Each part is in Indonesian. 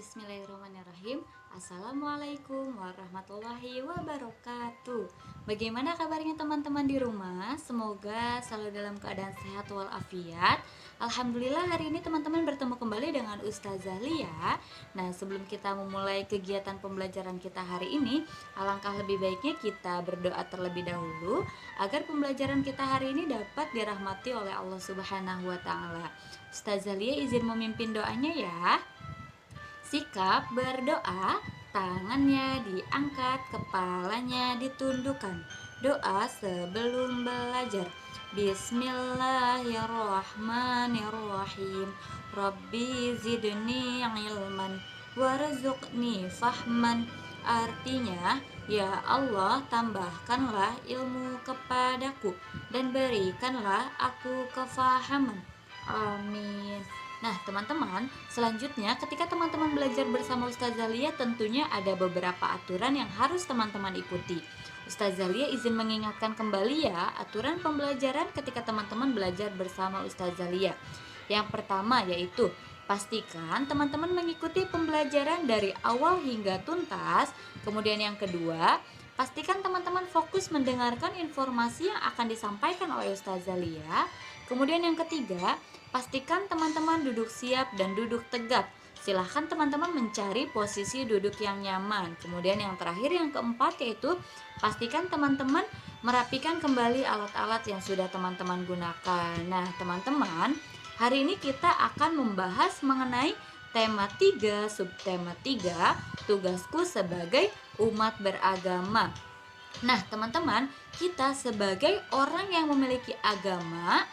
Bismillahirrahmanirrahim. Assalamualaikum warahmatullahi wabarakatuh. Bagaimana kabarnya teman-teman di rumah? Semoga selalu dalam keadaan sehat walafiat. Alhamdulillah hari ini teman-teman bertemu kembali dengan Ustazah Lia. Nah, sebelum kita memulai kegiatan pembelajaran kita hari ini, alangkah lebih baiknya kita berdoa terlebih dahulu agar pembelajaran kita hari ini dapat dirahmati oleh Allah Subhanahu wa taala. Ustazah Lia izin memimpin doanya ya. Sikap berdoa, tangannya diangkat, kepalanya ditundukkan. Doa sebelum belajar. Bismillahirrahmanirrahim. Rabbi zidni ilman warzuqni fahman. Artinya, ya Allah, tambahkanlah ilmu kepadaku dan berikanlah aku kefahaman. Amin. Nah, teman-teman, selanjutnya ketika teman-teman belajar bersama Ustazah Lia, tentunya ada beberapa aturan yang harus teman-teman ikuti. Ustazah Lia izin mengingatkan kembali ya aturan pembelajaran ketika teman-teman belajar bersama Ustazah Lia. Yang pertama yaitu pastikan teman-teman mengikuti pembelajaran dari awal hingga tuntas. Kemudian yang kedua, pastikan teman-teman fokus mendengarkan informasi yang akan disampaikan oleh Ustazah Lia. Kemudian yang ketiga, pastikan teman-teman duduk siap dan duduk tegak. Silahkan teman-teman mencari posisi duduk yang nyaman. Kemudian yang terakhir, yang keempat, yaitu pastikan teman-teman merapikan kembali alat-alat yang sudah teman-teman gunakan. Nah, teman-teman, hari ini kita akan membahas mengenai tema 3, subtema 3, tugasku sebagai umat beragama. Nah, teman-teman, kita sebagai orang yang memiliki agama,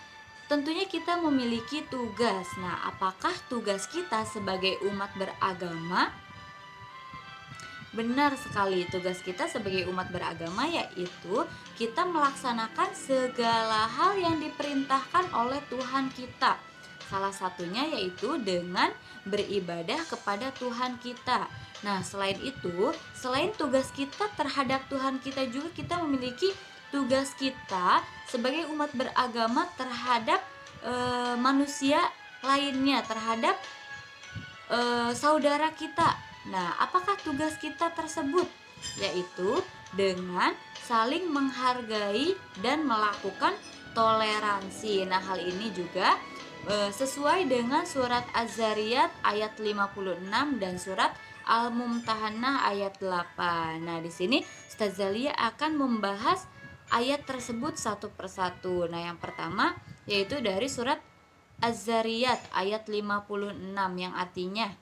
tentunya kita memiliki tugas. Nah, apakah tugas kita sebagai umat beragama? Benar sekali, tugas kita sebagai umat beragama yaitu kita melaksanakan segala hal yang diperintahkan oleh Tuhan kita. Salah satunya yaitu dengan beribadah kepada Tuhan kita. Nah, selain itu, selain tugas kita terhadap Tuhan kita, juga kita memiliki tugas kita sebagai umat beragama terhadap manusia lainnya, terhadap saudara kita. Nah, apakah tugas kita tersebut? Yaitu dengan saling menghargai dan melakukan toleransi. Nah, hal ini juga sesuai dengan surat Az-Zariyat ayat 56 dan surat Al-Mumtahanah ayat 8. Nah, di sini Ustazah Lia akan membahas ayat tersebut satu persatu. Nah, yang pertama yaitu dari surat Az-Zariyat ayat 56 yang artinya,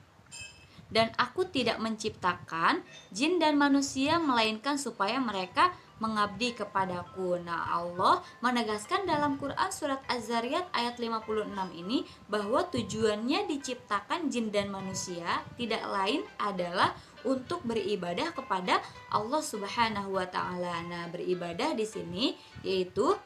dan aku tidak menciptakan jin dan manusia melainkan supaya mereka mengabdi kepadaku. Nah, Allah menegaskan dalam Quran surat Az-Zariyat ayat 56 ini bahwa tujuannya diciptakan jin dan manusia tidak lain adalah untuk beribadah kepada Allah Subhanahu wa taala. Nah, beribadah di sini yaitu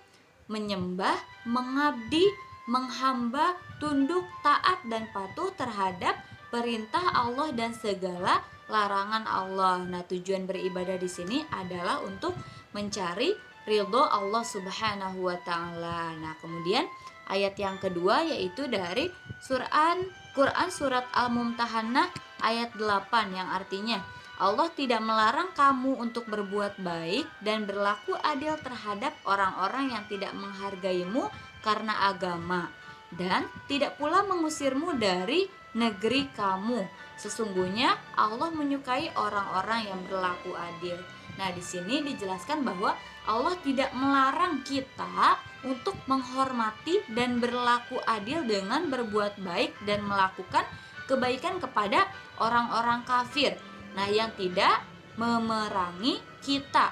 menyembah, mengabdi, menghamba, tunduk, taat dan patuh terhadap perintah Allah dan segala larangan Allah. Nah, tujuan beribadah di sini adalah untuk mencari ridho Allah Subhanahu wa taala. Nah, kemudian ayat yang kedua yaitu dari Quran surat Al-Mumtahanah ayat 8 yang artinya, Allah tidak melarang kamu untuk berbuat baik dan berlaku adil terhadap orang-orang yang tidak menghargaimu karena agama, dan tidak pula mengusirmu dari negeri kamu. Sesungguhnya Allah menyukai orang-orang yang berlaku adil. Nah, di sini dijelaskan bahwa Allah tidak melarang kita untuk menghormati dan berlaku adil dengan berbuat baik dan melakukan kebaikan kepada orang-orang kafir. Nah, yang tidak memerangi kita.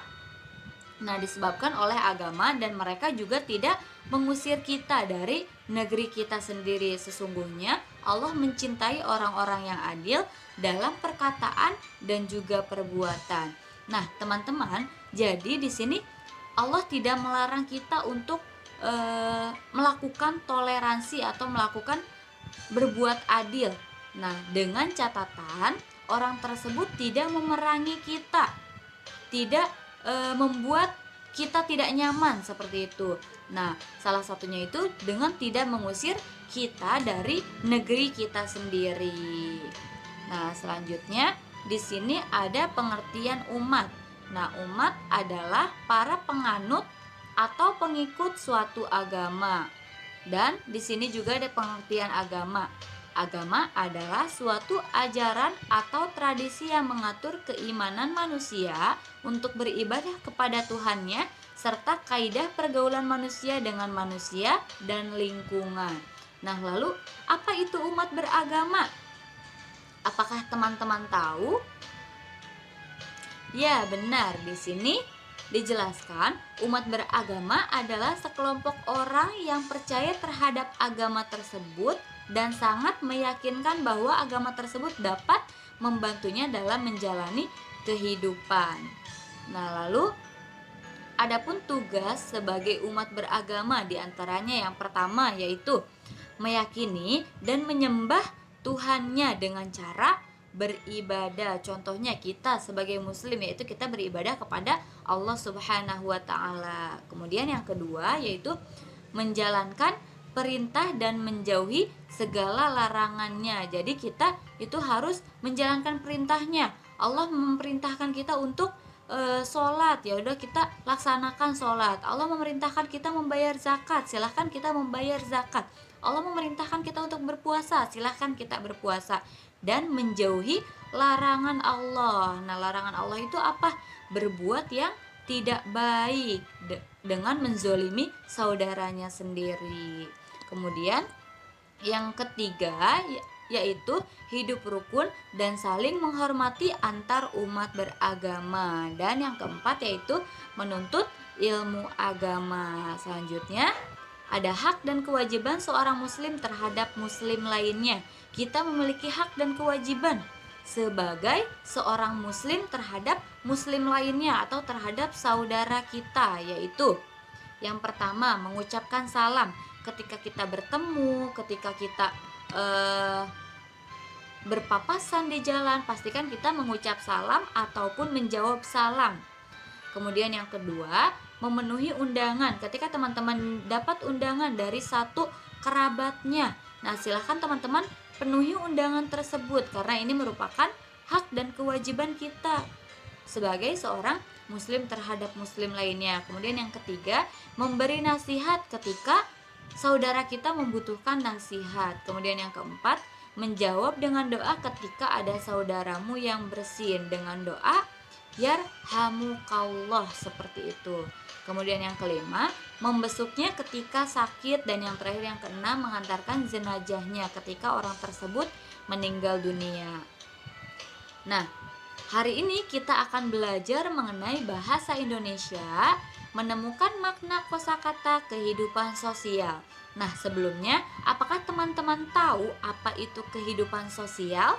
Nah, disebabkan oleh agama, dan mereka juga tidak mengusir kita dari negeri kita sendiri. Sesungguhnya Allah mencintai orang-orang yang adil dalam perkataan dan juga perbuatan. Nah, teman-teman, jadi di sini Allah tidak melarang kita untuk melakukan toleransi atau melakukan berbuat adil. Nah, dengan catatan orang tersebut tidak memerangi kita, tidak membuat kita tidak nyaman seperti itu. Nah, salah satunya itu dengan tidak mengusir kita dari negeri kita sendiri. Nah, selanjutnya di sini ada pengertian umat. Nah, umat adalah para penganut atau pengikut suatu agama. Dan di sini juga ada pengertian agama. Agama adalah suatu ajaran atau tradisi yang mengatur keimanan manusia untuk beribadah kepada Tuhannya serta kaidah pergaulan manusia dengan manusia dan lingkungan. Nah, lalu apa itu umat beragama? Apakah teman-teman tahu? Ya, benar. Di sini dijelaskan, umat beragama adalah sekelompok orang yang percaya terhadap agama tersebut dan sangat meyakinkan bahwa agama tersebut dapat membantunya dalam menjalani kehidupan. Nah, lalu adapun tugas sebagai umat beragama diantaranya yang pertama yaitu meyakini dan menyembah Tuhannya dengan cara beribadah. Contohnya kita sebagai muslim yaitu kita beribadah kepada Allah Subhanahu wa taala. Kemudian yang kedua yaitu menjalankan perintah dan menjauhi segala larangannya. Jadi kita itu harus menjalankan perintahnya. Allah memerintahkan kita untuk sholat, ya udah kita laksanakan sholat. Allah memerintahkan kita membayar zakat, silahkan kita membayar zakat. Allah memerintahkan kita untuk berpuasa, silahkan kita berpuasa. Dan menjauhi larangan Allah. Nah, larangan Allah itu apa? Berbuat yang tidak baik dengan menzolimi saudaranya sendiri. Kemudian yang ketiga yaitu hidup rukun dan saling menghormati antar umat beragama. Dan yang keempat yaitu menuntut ilmu agama. Selanjutnya ada hak dan kewajiban seorang muslim terhadap muslim lainnya. Kita memiliki hak dan kewajiban sebagai seorang muslim terhadap muslim lainnya atau terhadap saudara kita, yaitu yang pertama mengucapkan salam ketika kita bertemu, ketika kita berpapasan di jalan, pastikan kita mengucap salam ataupun menjawab salam. Kemudian yang kedua, memenuhi undangan. Ketika teman-teman dapat undangan dari satu kerabatnya, nah silahkan teman-teman penuhi undangan tersebut karena ini merupakan hak dan kewajiban kita sebagai seorang muslim terhadap muslim lainnya. Kemudian yang ketiga, memberi nasihat ketika saudara kita membutuhkan nasihat. Kemudian yang keempat, menjawab dengan doa ketika ada saudaramu yang bersin dengan doa yarhamukallah, seperti itu. Kemudian yang kelima, membesuknya ketika sakit. Dan yang terakhir yang keenam, mengantarkan jenazahnya ketika orang tersebut meninggal dunia. Nah, hari ini kita akan belajar mengenai bahasa Indonesia, menemukan makna kosakata kehidupan sosial. Nah, sebelumnya, apakah teman-teman tahu apa itu kehidupan sosial?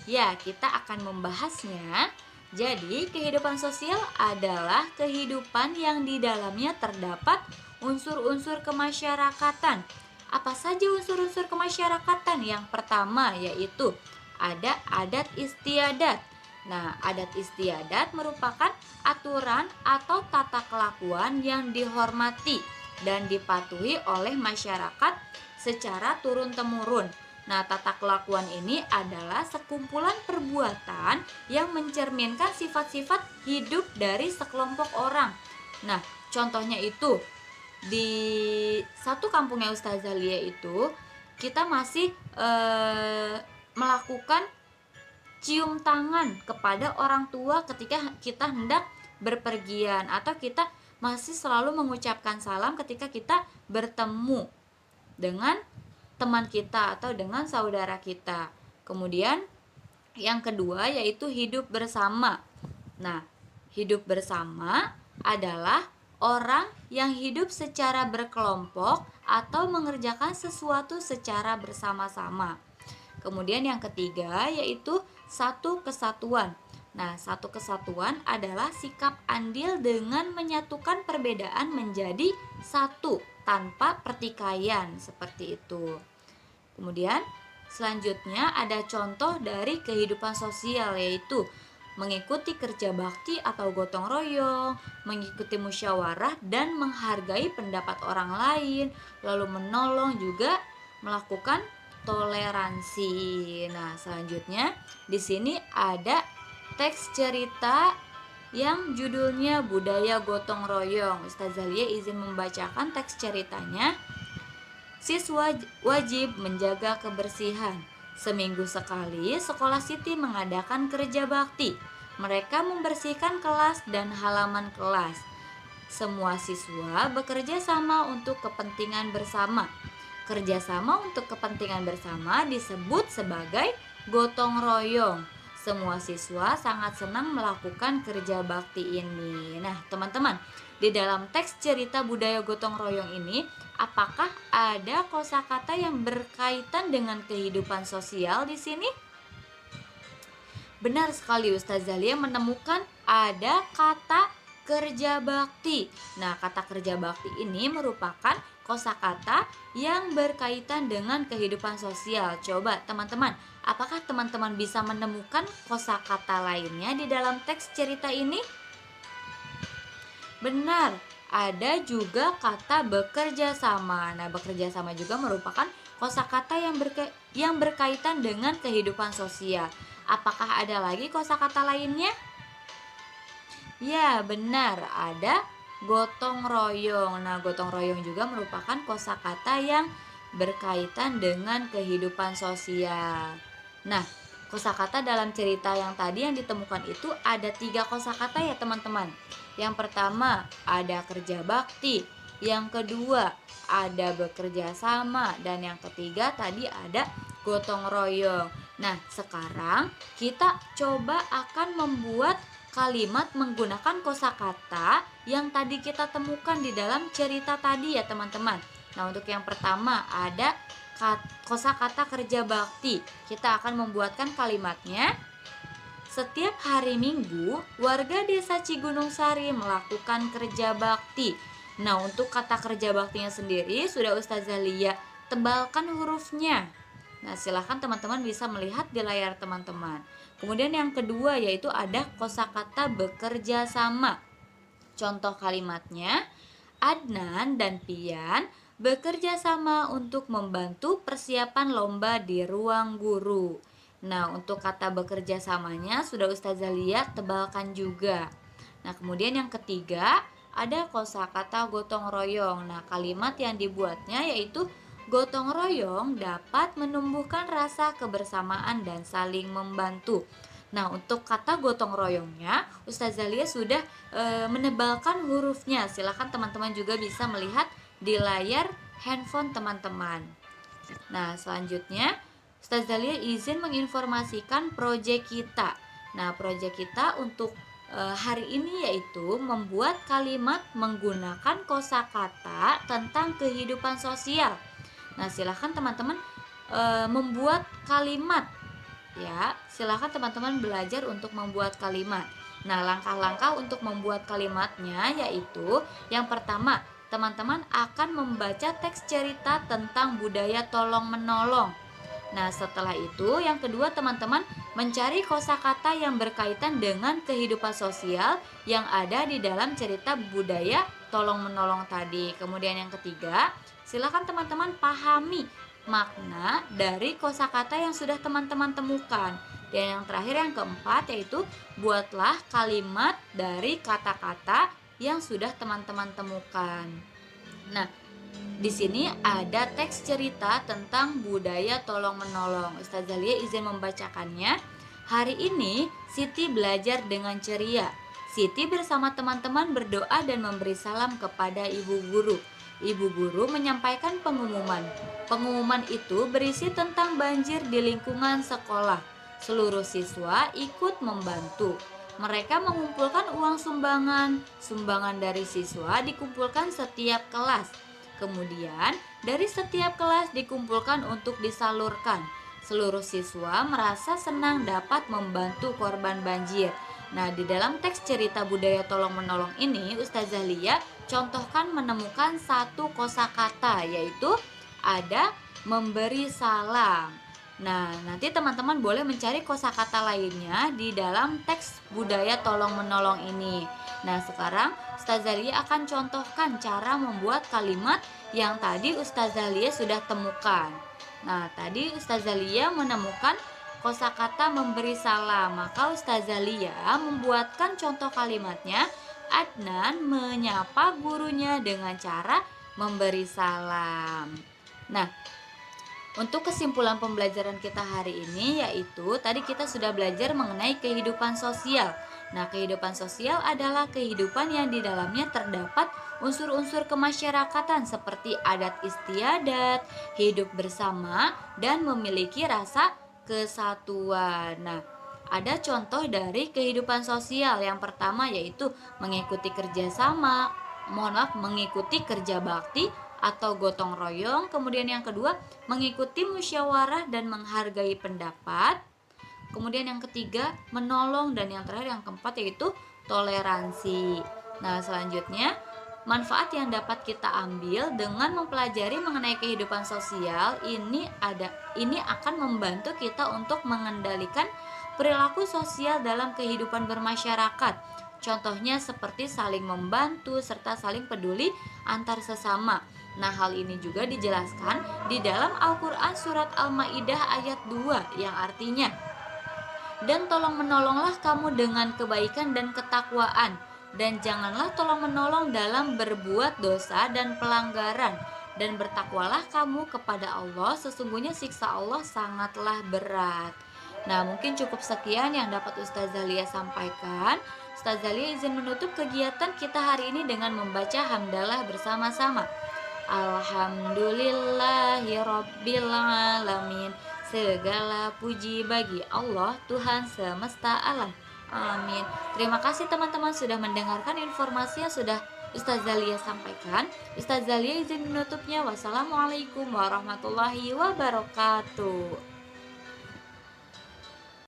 Ya, kita akan membahasnya. Jadi, kehidupan sosial adalah kehidupan yang di dalamnya terdapat unsur-unsur kemasyarakatan. Apa saja unsur-unsur kemasyarakatan? Yang pertama yaitu ada adat istiadat. Nah, adat istiadat merupakan aturan atau tata kelakuan yang dihormati dan dipatuhi oleh masyarakat secara turun-temurun. Nah, tata kelakuan ini adalah sekumpulan perbuatan yang mencerminkan sifat-sifat hidup dari sekelompok orang. Nah, contohnya itu di satu kampungnya Ustazah Lia itu kita masih melakukan cium tangan kepada orang tua ketika kita hendak berpergian, atau kita masih selalu mengucapkan salam ketika kita bertemu dengan teman kita atau dengan saudara kita. Kemudian yang kedua yaitu hidup bersama. Nah, hidup bersama adalah orang yang hidup secara berkelompok atau mengerjakan sesuatu secara bersama-sama. Kemudian yang ketiga yaitu satu kesatuan. Nah, satu kesatuan adalah sikap andil dengan menyatukan perbedaan menjadi satu tanpa pertikaian, seperti itu. Kemudian selanjutnya ada contoh dari kehidupan sosial, yaitu mengikuti kerja bakti atau gotong royong, mengikuti musyawarah dan menghargai pendapat orang lain, lalu menolong, juga melakukan toleransi. Nah, selanjutnya di sini ada teks cerita yang judulnya Budaya Gotong Royong. Ustazah Lia izin membacakan teks ceritanya. Siswa wajib menjaga kebersihan. Seminggu sekali, sekolah Siti mengadakan kerja bakti. Mereka membersihkan kelas dan halaman kelas. Semua siswa bekerja sama untuk kepentingan bersama. Kerjasama untuk kepentingan bersama disebut sebagai gotong royong. Semua siswa sangat senang melakukan kerja bakti ini. Nah, teman-teman, di dalam teks cerita budaya gotong royong ini, apakah ada kosakata yang berkaitan dengan kehidupan sosial di sini? Benar sekali, Ustazah Lia menemukan ada kata kerja bakti. Nah, kata kerja bakti ini merupakan kosakata yang berkaitan dengan kehidupan sosial. Coba teman-teman, apakah teman-teman bisa menemukan kosakata lainnya di dalam teks cerita ini? Benar, ada juga kata bekerja sama. Nah, bekerja sama juga merupakan kosakata yang berkaitan dengan kehidupan sosial. Apakah ada lagi kosakata lainnya? Ya, benar, ada gotong royong. Nah, gotong royong juga merupakan kosakata yang berkaitan dengan kehidupan sosial. Nah, kosakata dalam cerita yang tadi yang ditemukan itu ada 3 kosakata ya teman-teman. Yang pertama ada kerja bakti, yang kedua ada bekerja sama, dan yang ketiga tadi ada gotong royong. Nah, sekarang kita coba akan membuat kalimat menggunakan kosakata yang tadi kita temukan di dalam cerita tadi ya teman-teman. Nah, untuk yang pertama ada kosakata kerja bakti. Kita akan membuatkan kalimatnya. Setiap hari Minggu, warga desa Cigunung Sari melakukan kerja bakti. Nah, untuk kata kerja baktinya sendiri sudah Ustazah Lia tebalkan hurufnya. Nah, silahkan teman-teman bisa melihat di layar teman-teman. Kemudian yang kedua yaitu ada kosakata bekerja sama. Contoh kalimatnya, Adnan dan Pian bekerja sama untuk membantu persiapan lomba di ruang guru. Nah, untuk kata bekerja samanya sudah Ustazah Lia tebalkan juga. Nah, kemudian yang ketiga ada kosakata gotong royong. Nah, kalimat yang dibuatnya yaitu gotong royong dapat menumbuhkan rasa kebersamaan dan saling membantu. Nah, untuk kata gotong royongnya Ustazah Lia sudah menebalkan hurufnya. Silahkan teman-teman juga bisa melihat di layar handphone teman-teman. Nah, selanjutnya Ustazah Lia izin menginformasikan proyek kita. Nah, proyek kita untuk hari ini yaitu membuat kalimat menggunakan kosakata tentang kehidupan sosial. Nah, silahkan teman-teman membuat kalimat ya. Silahkan teman-teman belajar untuk membuat kalimat. Nah, langkah-langkah untuk membuat kalimatnya yaitu yang pertama, teman-teman akan membaca teks cerita tentang budaya tolong-menolong. Nah, setelah itu yang kedua teman-teman mencari kosakata yang berkaitan dengan kehidupan sosial yang ada di dalam cerita budaya tolong-menolong tadi. Kemudian yang ketiga, silakan teman-teman pahami makna dari kosakata yang sudah teman-teman temukan. Dan yang terakhir yang keempat yaitu buatlah kalimat dari kata-kata yang sudah teman-teman temukan. Nah, di sini ada teks cerita tentang budaya tolong-menolong. Ustazah Lia izin membacakannya. Hari ini Siti belajar dengan ceria. Siti bersama teman-teman berdoa dan memberi salam kepada ibu guru. Ibu guru menyampaikan pengumuman. Pengumuman itu berisi tentang banjir di lingkungan sekolah. Seluruh siswa ikut membantu. Mereka mengumpulkan uang sumbangan. Sumbangan dari siswa dikumpulkan setiap kelas. Kemudian, dari setiap kelas dikumpulkan untuk disalurkan. Seluruh siswa merasa senang dapat membantu korban banjir. Nah, di dalam teks cerita budaya tolong-menolong ini, Ustazah Lia contohkan menemukan satu kosakata, yaitu ada memberi salam. Nah, nanti teman-teman boleh mencari kosakata lainnya di dalam teks budaya tolong-menolong ini. Nah, sekarang Ustazah Lia akan contohkan cara membuat kalimat yang tadi Ustazah Lia sudah temukan. Nah, tadi Ustazah Lia menemukan kosakata memberi salam. Maka Ustazah Lia membuatkan contoh kalimatnya. Adnan menyapa gurunya dengan cara memberi salam. Nah, untuk kesimpulan pembelajaran kita hari ini yaitu tadi kita sudah belajar mengenai kehidupan sosial. Nah, kehidupan sosial adalah kehidupan yang di dalamnya terdapat unsur-unsur kemasyarakatan seperti adat istiadat, hidup bersama, dan memiliki rasa kesatuan. Nah, ada contoh dari kehidupan sosial. Yang pertama yaitu mengikuti kerjasama, mengikuti kerja bakti atau gotong royong. Kemudian yang kedua, mengikuti musyawarah dan menghargai pendapat. Kemudian yang ketiga, menolong, dan yang terakhir yang keempat yaitu toleransi. Nah, selanjutnya manfaat yang dapat kita ambil dengan mempelajari mengenai kehidupan sosial ini akan membantu kita untuk mengendalikan perilaku sosial dalam kehidupan bermasyarakat. Contohnya seperti saling membantu serta saling peduli antar sesama. Nah, hal ini juga dijelaskan di dalam Al-Quran surat Al-Ma'idah ayat 2 yang artinya, dan tolong menolonglah kamu dengan kebaikan dan ketakwaan, dan janganlah tolong menolong dalam berbuat dosa dan pelanggaran, dan bertakwalah kamu kepada Allah, sesungguhnya siksa Allah sangatlah berat. Nah, mungkin cukup sekian yang dapat Ustazah Lia sampaikan. Ustazah Lia izin menutup kegiatan kita hari ini dengan membaca hamdalah bersama-sama. Alhamdulillahirabbil alamin. Segala puji bagi Allah, Tuhan semesta alam. Amin. Terima kasih teman-teman sudah mendengarkan informasi yang sudah Ustazah Lia sampaikan. Ustazah Lia izin menutupnya. Wassalamualaikum warahmatullahi wabarakatuh.